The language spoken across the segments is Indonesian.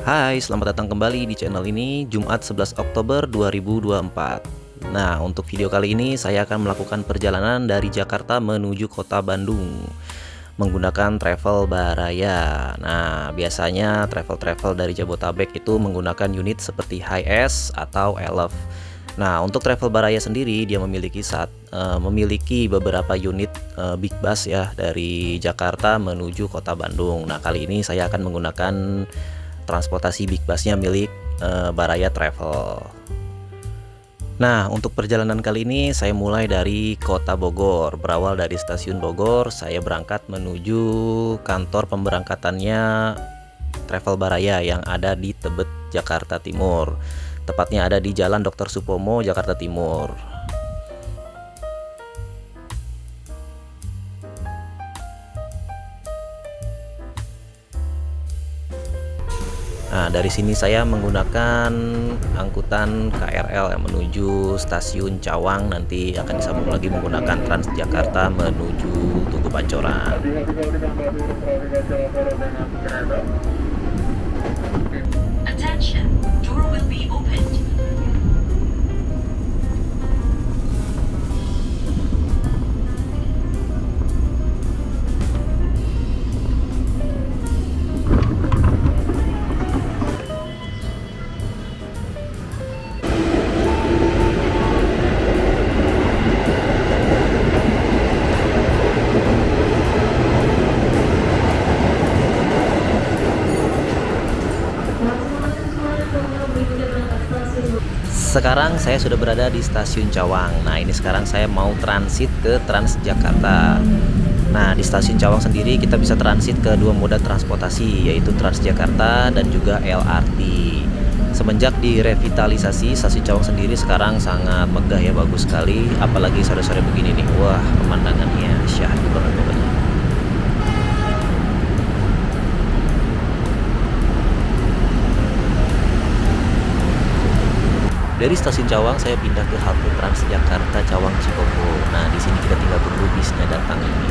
Hai, selamat datang kembali di channel ini Jumat 11 Oktober 2024. Nah, untuk video kali ini saya akan melakukan perjalanan dari Jakarta menuju kota Bandung menggunakan travel Baraya. Nah, biasanya travel dari Jabotabek itu menggunakan unit seperti HiAce atau Elef. Nah, untuk travel Baraya sendiri dia memiliki beberapa unit big bus ya dari Jakarta menuju kota Bandung. Nah, kali ini saya akan menggunakan transportasi big busnya milik Baraya Travel. Nah, untuk perjalanan kali ini saya mulai dari kota Bogor. Berawal dari stasiun Bogor, saya berangkat menuju kantor pemberangkatannya Travel Baraya yang ada di Tebet, Jakarta Timur. Tepatnya ada di Jalan Dr. Supomo, Jakarta Timur. Nah, dari sini saya menggunakan angkutan KRL yang menuju stasiun Cawang, nanti akan disambung lagi menggunakan Transjakarta menuju Tugu Pancoran. Attention, door will be opened. Sekarang saya sudah berada di stasiun Cawang. Nah, ini sekarang saya mau transit ke Transjakarta. Nah, di stasiun Cawang sendiri kita bisa transit ke dua moda transportasi, yaitu Transjakarta dan juga LRT. Semenjak direvitalisasi, stasiun Cawang sendiri sekarang sangat megah ya, bagus sekali. Apalagi sore-sore begini nih, wah pemandangannya syahdu banget pokoknya. Dari stasiun Cawang saya pindah ke halte Transjakarta Cawang Cikopo. Nah, di sini kita tinggal tunggu bisnya datang ini.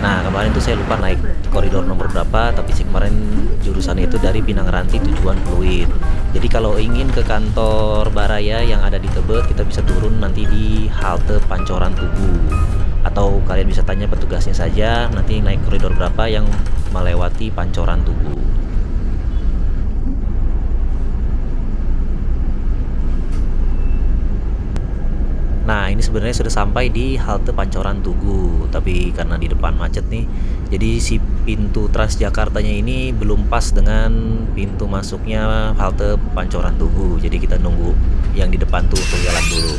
Nah, kemarin tuh saya lupa naik koridor nomor berapa, tapi sih kemarin jurusannya itu dari Pinang Ranti tujuan Pluit. Jadi kalau ingin ke kantor Baraya yang ada di Tebet, kita bisa turun nanti di halte Pancoran Tugu. Atau kalian bisa tanya petugasnya saja, nanti naik koridor berapa yang melewati Pancoran Tugu. Nah, ini sebenarnya sudah sampai di halte Pancoran Tugu, tapi karena di depan macet nih, jadi si pintu Transjakartanya ini belum pas dengan pintu masuknya halte Pancoran Tugu. Jadi kita nunggu yang di depan tuh untuk jalan dulu.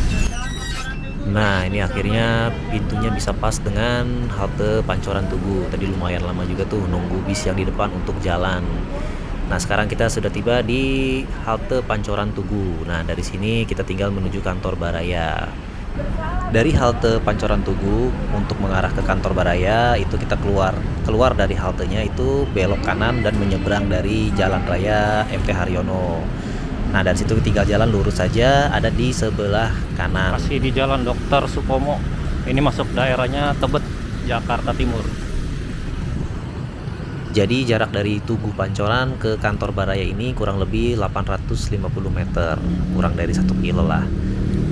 Nah, ini akhirnya pintunya bisa pas dengan halte Pancoran Tugu. Tadi lumayan lama juga tuh nunggu bis yang di depan untuk jalan. Nah, sekarang kita sudah tiba di halte Pancoran Tugu. Nah, dari sini kita tinggal menuju kantor Baraya. Dari halte Pancoran Tugu untuk mengarah ke kantor Baraya itu kita keluar dari haltenya itu belok kanan dan menyeberang dari Jalan Raya MT Haryono. Nah, dari situ tinggal jalan lurus saja, ada di sebelah kanan. Masih di Jalan Dr. Supomo. Ini masuk daerahnya Tebet, Jakarta Timur. Jadi jarak dari Tugu Pancoran ke kantor Baraya ini kurang lebih 850 meter, kurang dari 1 kilo lah.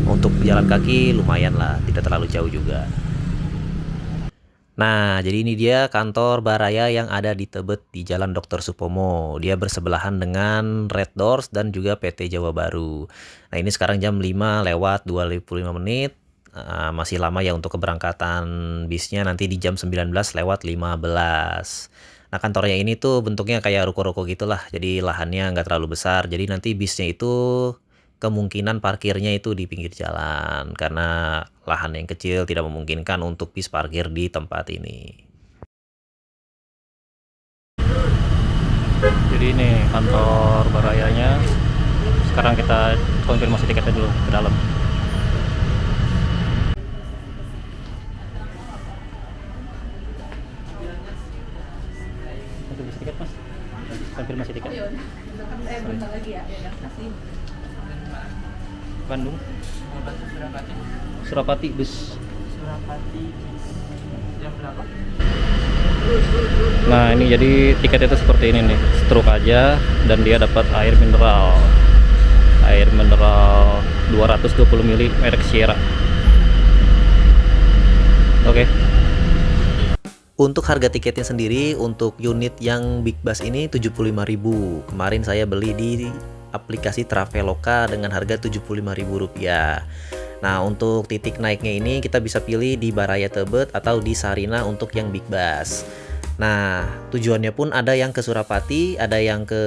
Untuk jalan kaki lumayan lah, tidak terlalu jauh juga. Nah, jadi ini dia kantor Baraya yang ada di Tebet di Jalan Dr. Supomo. Dia bersebelahan dengan Red Doors dan juga PT Jawa Baru. Nah, ini sekarang jam 5 lewat 25 menit. Masih lama ya untuk keberangkatan bisnya, nanti di jam 19 lewat 15. Nah, kantornya ini tuh bentuknya kayak ruko-ruko gitulah. Jadi lahannya nggak terlalu besar. Jadi nanti bisnya itu kemungkinan parkirnya itu di pinggir jalan karena lahan yang kecil tidak memungkinkan untuk bis parkir di tempat ini. Jadi ini kantor Barayanya. Sekarang kita konfirmasi tiketnya dulu ke dalam. Konfirmasi tiket, Mas. Konfirmasi tiket. Bentar lagi ya. Ya, kasih. Bandung. Surapati. Surapati bus. Surapati jam berapa? Nah ini jadi tiketnya itu seperti ini nih, stroke aja, dan dia dapat air mineral 220 ml merek Sierra. Oke. Untuk harga tiketnya sendiri untuk unit yang Big Bus ini 75.000. Kemarin saya beli di aplikasi Traveloka dengan harga Rp75.000. Nah, untuk titik naiknya ini kita bisa pilih di Baraya Tebet atau di Sarina untuk yang Big Bus. Nah, tujuannya pun ada yang ke Surapati, ada yang ke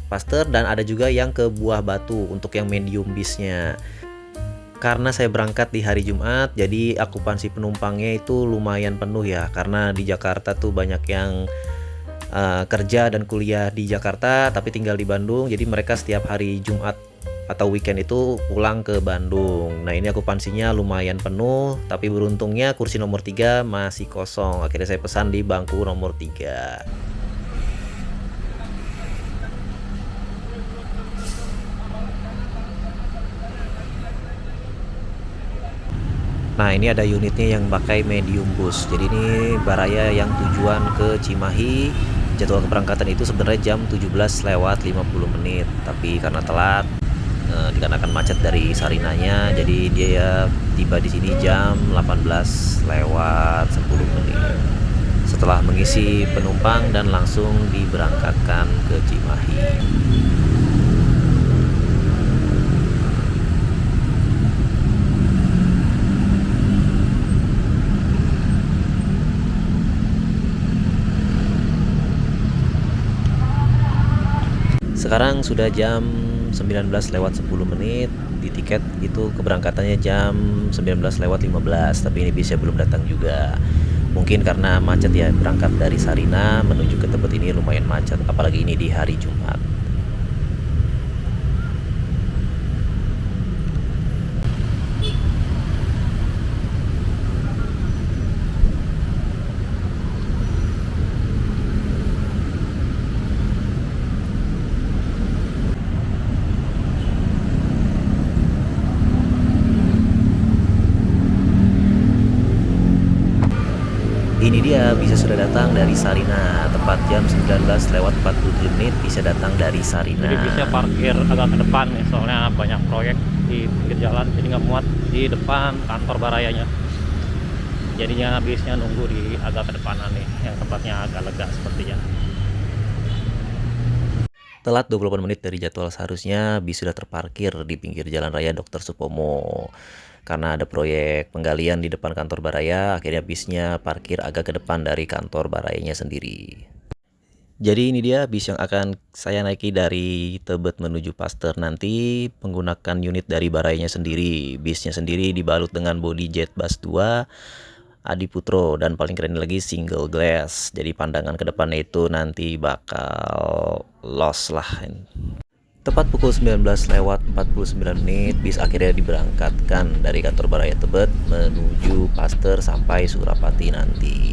Paster, dan ada juga yang ke Buah Batu untuk yang medium bisnya. Karena saya berangkat di hari Jumat, jadi akupansi penumpangnya itu lumayan penuh ya. Karena di Jakarta tuh banyak yang kerja dan kuliah di Jakarta tapi tinggal di Bandung, jadi mereka setiap hari Jumat atau weekend itu pulang ke Bandung. Nah ini akupansinya lumayan penuh, tapi beruntungnya kursi nomor 3 masih kosong. Akhirnya saya pesan di bangku nomor 3. Nah ini ada unitnya yang pakai medium bus. Jadi ini Baraya yang tujuan ke Cimahi. Jadwal keberangkatan itu sebenarnya jam 17:50, tapi karena telat dikarenakan macet dari Sarinanya, jadi dia tiba di sini jam 18:10 setelah mengisi penumpang dan langsung diberangkatkan ke Cimahi. Sekarang sudah jam 19:10. Di tiket itu keberangkatannya jam 19:15, tapi ini bisnya belum datang juga. Mungkin karena macet ya, berangkat dari Sarina menuju ke Tebet ini lumayan macet, apalagi ini di hari Jumat. Ini dia bisa sudah datang dari Sarina, tepat jam 19:47 bisa datang dari Sarina. Jadi bisa parkir agak ke depan nih, soalnya banyak proyek di pinggir jalan, jadi nggak muat di depan kantor Barayanya. Jadinya bisnya nunggu di agak ke depanan nih, yang tempatnya agak lega sepertinya. Telat 28 menit dari jadwal seharusnya, bis sudah terparkir di pinggir jalan raya Dr. Supomo. Karena ada proyek penggalian di depan kantor Baraya, akhirnya bisnya parkir agak ke depan dari kantor Barayanya sendiri. Jadi ini dia bis yang akan saya naiki dari Tebet menuju Paster nanti, menggunakan unit dari Barayanya sendiri. Bisnya sendiri dibalut dengan bodi jet bus 2 Adiputro, dan paling keren lagi single glass. Jadi pandangan ke depannya itu nanti bakal loss lah. Tepat pukul 19:49 bis akhirnya diberangkatkan dari kantor Baraya Tebet menuju Paster sampai Surapati nanti.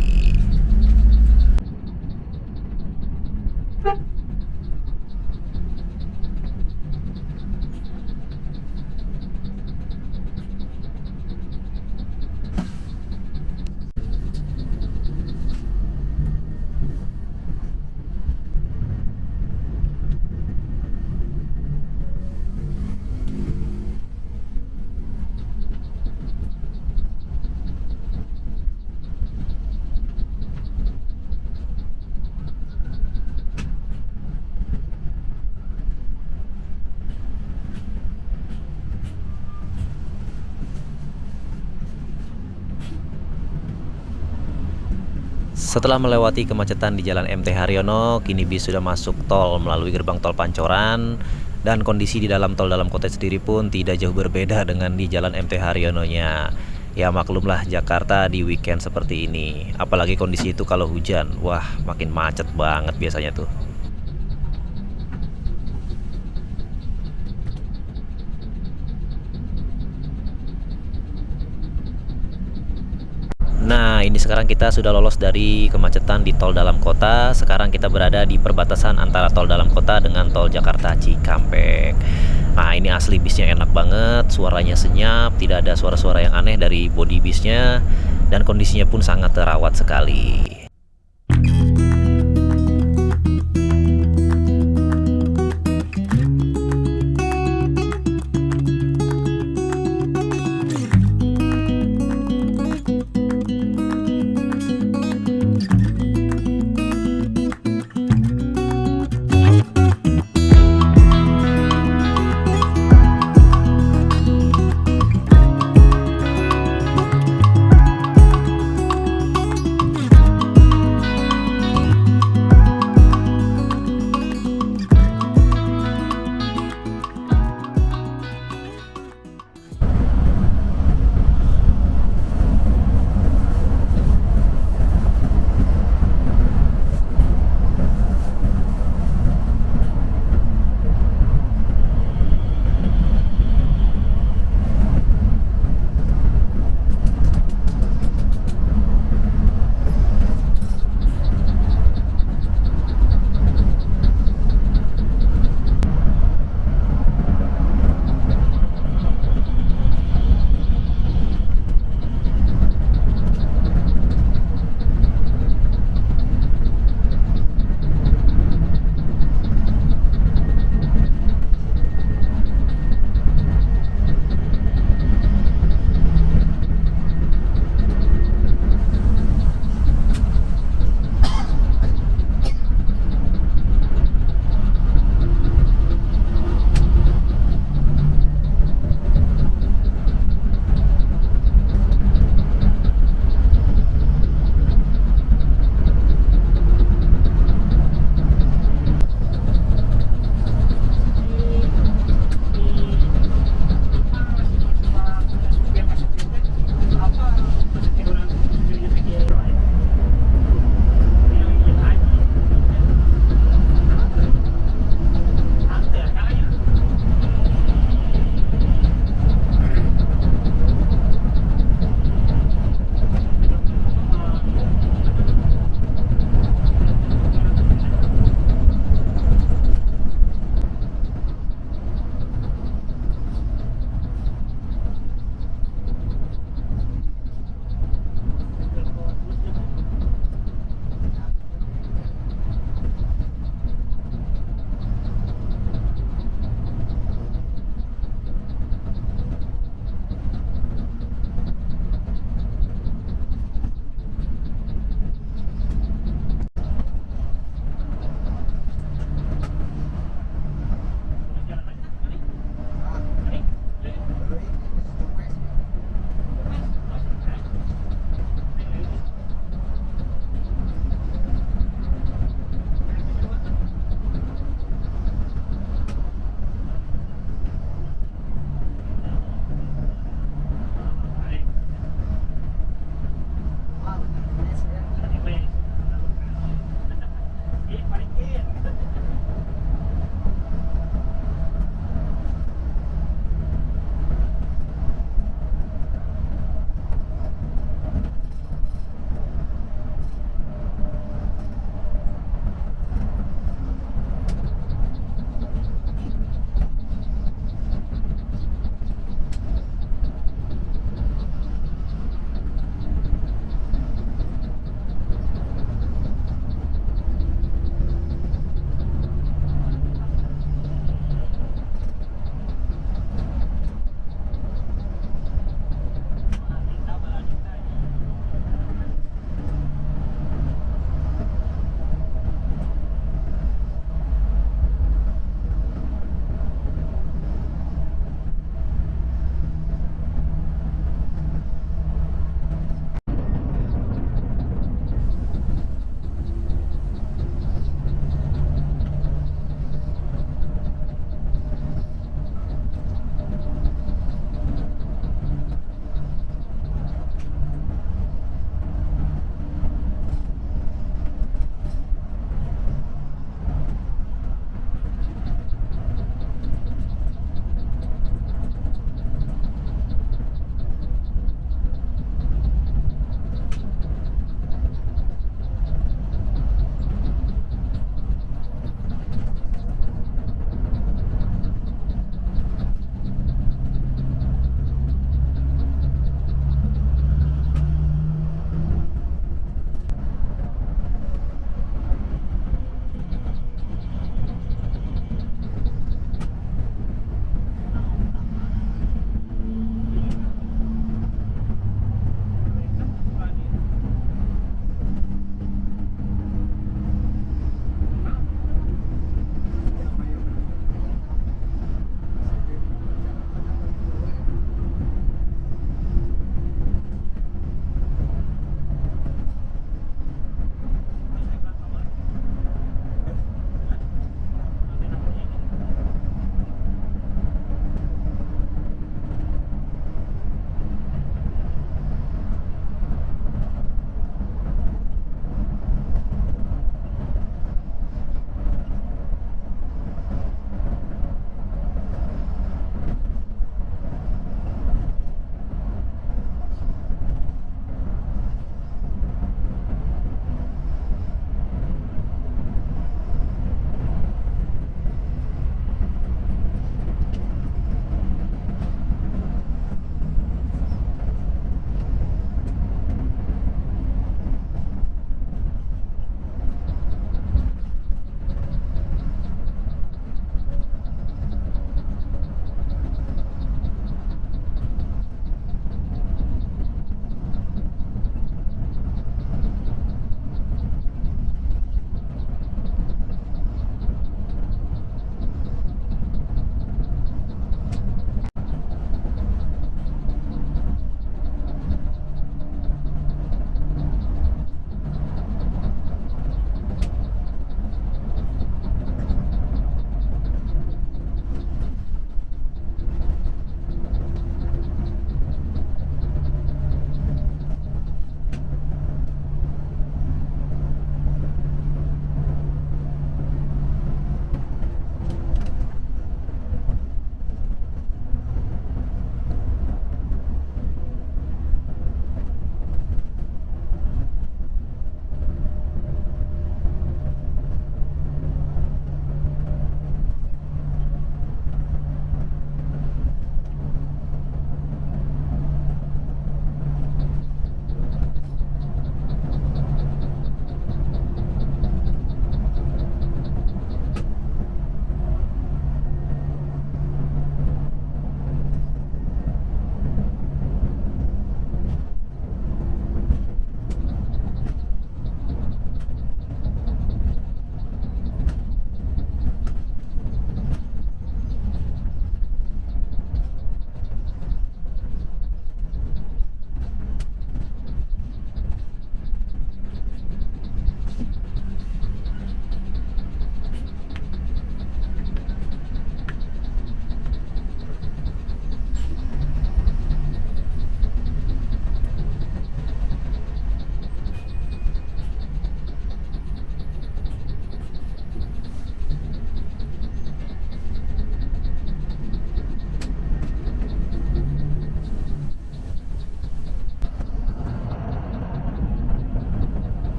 Setelah melewati kemacetan di Jalan MT Haryono, kini bis sudah masuk tol melalui gerbang tol Pancoran, dan kondisi di dalam tol dalam kota sendiri pun tidak jauh berbeda dengan di Jalan MT Haryono-nya. Ya maklumlah Jakarta di weekend seperti ini, apalagi kondisi itu kalau hujan, wah makin macet banget biasanya tuh. Nah ini sekarang kita sudah lolos dari kemacetan di tol dalam kota. Sekarang kita berada di perbatasan antara tol dalam kota dengan tol Jakarta Cikampek. Nah ini asli bisnya enak banget, suaranya senyap, tidak ada suara-suara yang aneh dari bodi bisnya, dan kondisinya pun sangat terawat sekali.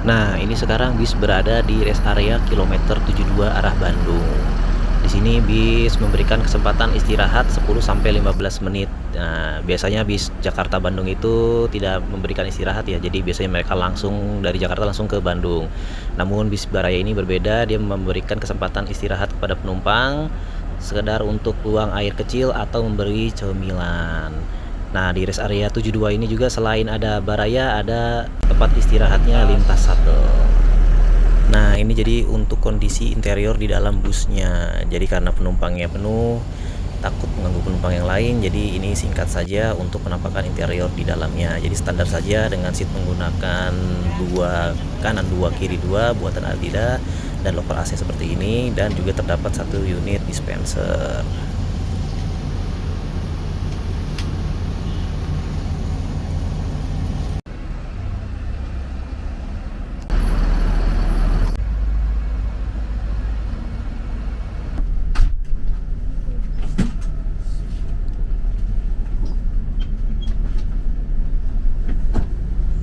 Nah, ini sekarang bis berada di rest area kilometer 72 arah Bandung. Di sini bis memberikan kesempatan istirahat 10 sampai 15 menit. Nah, biasanya bis Jakarta Bandung itu tidak memberikan istirahat ya. Jadi biasanya mereka langsung dari Jakarta langsung ke Bandung. Namun bis Baraya ini berbeda, dia memberikan kesempatan istirahat kepada penumpang sekedar untuk buang air kecil atau memberi cemilan. Nah, di rest area 72 ini juga selain ada Baraya, ada tempat istirahatnya lintas shuttle. Nah, ini jadi untuk kondisi interior di dalam busnya. Jadi karena penumpangnya penuh, takut mengganggu penumpang yang lain, jadi ini singkat saja untuk penampakan interior di dalamnya. Jadi standar saja dengan seat menggunakan dua kanan dua kiri dua buatan Adida dan loker AC seperti ini, dan juga terdapat satu unit dispenser.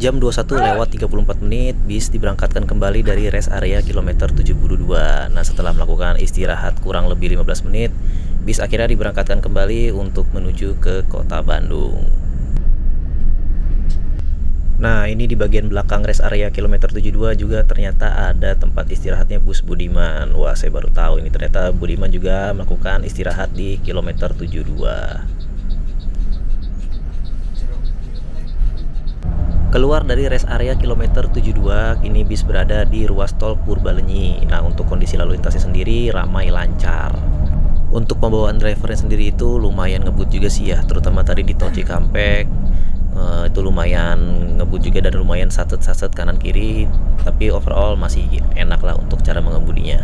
Jam 21:34 bis diberangkatkan kembali dari rest area kilometer 72. Nah, setelah melakukan istirahat kurang lebih 15 menit, bis akhirnya diberangkatkan kembali untuk menuju ke kota Bandung. Nah, ini di bagian belakang rest area kilometer 72 juga ternyata ada tempat istirahatnya bus Budiman. Wah, saya baru tahu ini ternyata Budiman juga melakukan istirahat di kilometer 72. Keluar dari rest area kilometer 72, kini bis berada di ruas tol Purbalenyi. Nah, untuk kondisi lalu lintasnya sendiri ramai lancar. Untuk pembawaan drivernya sendiri itu lumayan ngebut juga sih ya, terutama tadi di tol Cikampek. Itu lumayan ngebut juga dan lumayan saset-saset kanan kiri, tapi overall masih enak lah untuk cara mengemudinya.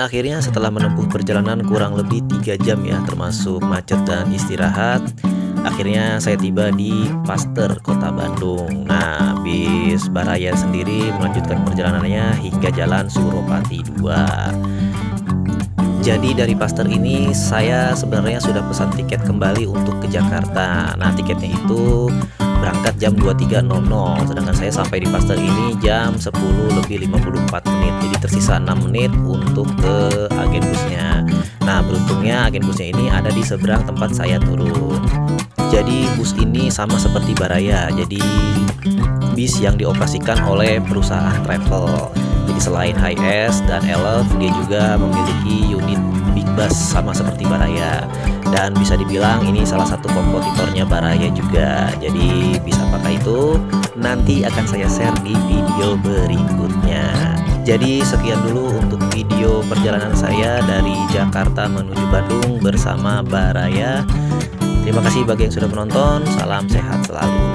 akhirnya setelah menempuh perjalanan kurang lebih 3 jam ya, termasuk macet dan istirahat, akhirnya saya tiba di Paster, Kota Bandung. Nah, bis Baraya sendiri melanjutkan perjalanannya hingga Jalan Suropati 2. Jadi dari Paster ini saya sebenarnya sudah pesan tiket kembali untuk ke Jakarta. Nah, tiketnya itu berangkat jam 23.00, sedangkan saya sampai di Paster ini jam 10:54. Jadi tersisa 6 menit untuk ke agen busnya. Nah, beruntungnya agen busnya ini ada di seberang tempat saya turun. Jadi bus ini sama seperti Baraya, jadi bis yang dioperasikan oleh perusahaan travel. Jadi selain HiS dan Elf, dia juga memiliki unit Big Bus sama seperti Baraya. Dan bisa dibilang ini salah satu kompetitornya Baraya juga. Jadi bisa pakai itu, nanti akan saya share di video berikutnya. Jadi sekian dulu untuk video perjalanan saya dari Jakarta menuju Bandung bersama Baraya. Terima kasih bagi yang sudah menonton, salam sehat selalu.